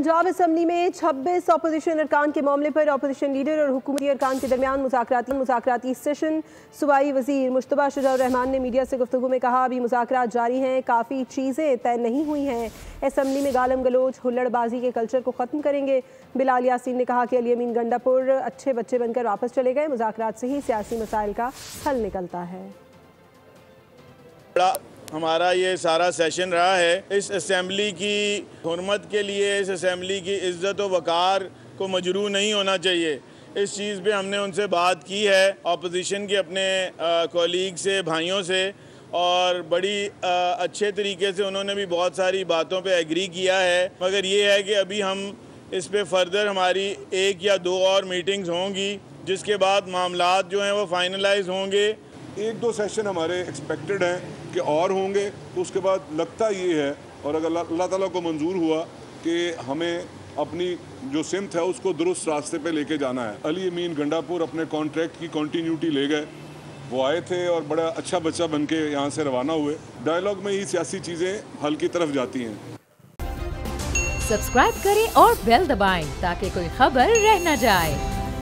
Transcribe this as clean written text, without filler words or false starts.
Punjab assembly में 26 opposition अरकान के मामले पर अपोजिशन लीडर और हुकूमती अरकान के दरमियान मुज़ाकराती सेशन। सूबाई वज़ीर मुश्तबा शुजा रहमान ने मीडिया से गुफ्तगू में कहा, अभी मुज़ाकरात जारी हैं, काफ़ी चीज़ें तय नहीं हुई हैं। असम्बली में गालम गलोच हुल्लड़बाजी के कल्चर को ख़त्म करेंगे। बिलाल यासीन ने कहा कि अली अमीन गंडापुर अच्छे बच्चे बनकर वापस चले गए, मुज़ाकरात से ही सियासी मसाइल का हल निकलता है। हमारा ये सारा सेशन रहा है, इस असम्बली की हुर्मत के लिए, इस असम्बली की इज़्ज़त व वक़ार को मजरू नहीं होना चाहिए। इस चीज़ पे हमने उनसे बात की है, अपोजिशन के अपने कोलीग से, भाइयों से, और बड़ी अच्छे तरीके से उन्होंने भी बहुत सारी बातों पे एग्री किया है। मगर ये है कि अभी हम इस पे फर्दर हमारी 1 या 2 और मीटिंग्स होंगी, जिसके बाद मामलात जो हैं वो फाइनलाइज होंगे। 1-2 सेशन हमारे एक्सपेक्टेड हैं कि और होंगे, तो उसके बाद लगता ये है, और अगर अल्लाह ताला को मंजूर हुआ कि हमें अपनी जो सिमत है उसको दुरुस्त रास्ते पे लेके जाना है। अली अमीन गंडापुर अपने कॉन्ट्रैक्ट की कंटिन्यूटी ले गए, वो आए थे और बड़ा अच्छा बच्चा बन के यहाँ से रवाना हुए। डायलॉग में ही सियासी चीज़ें हल की तरफ जाती हैं। सब्सक्राइब करें और बेल दबाएं ताकि कोई खबर रह न जाए।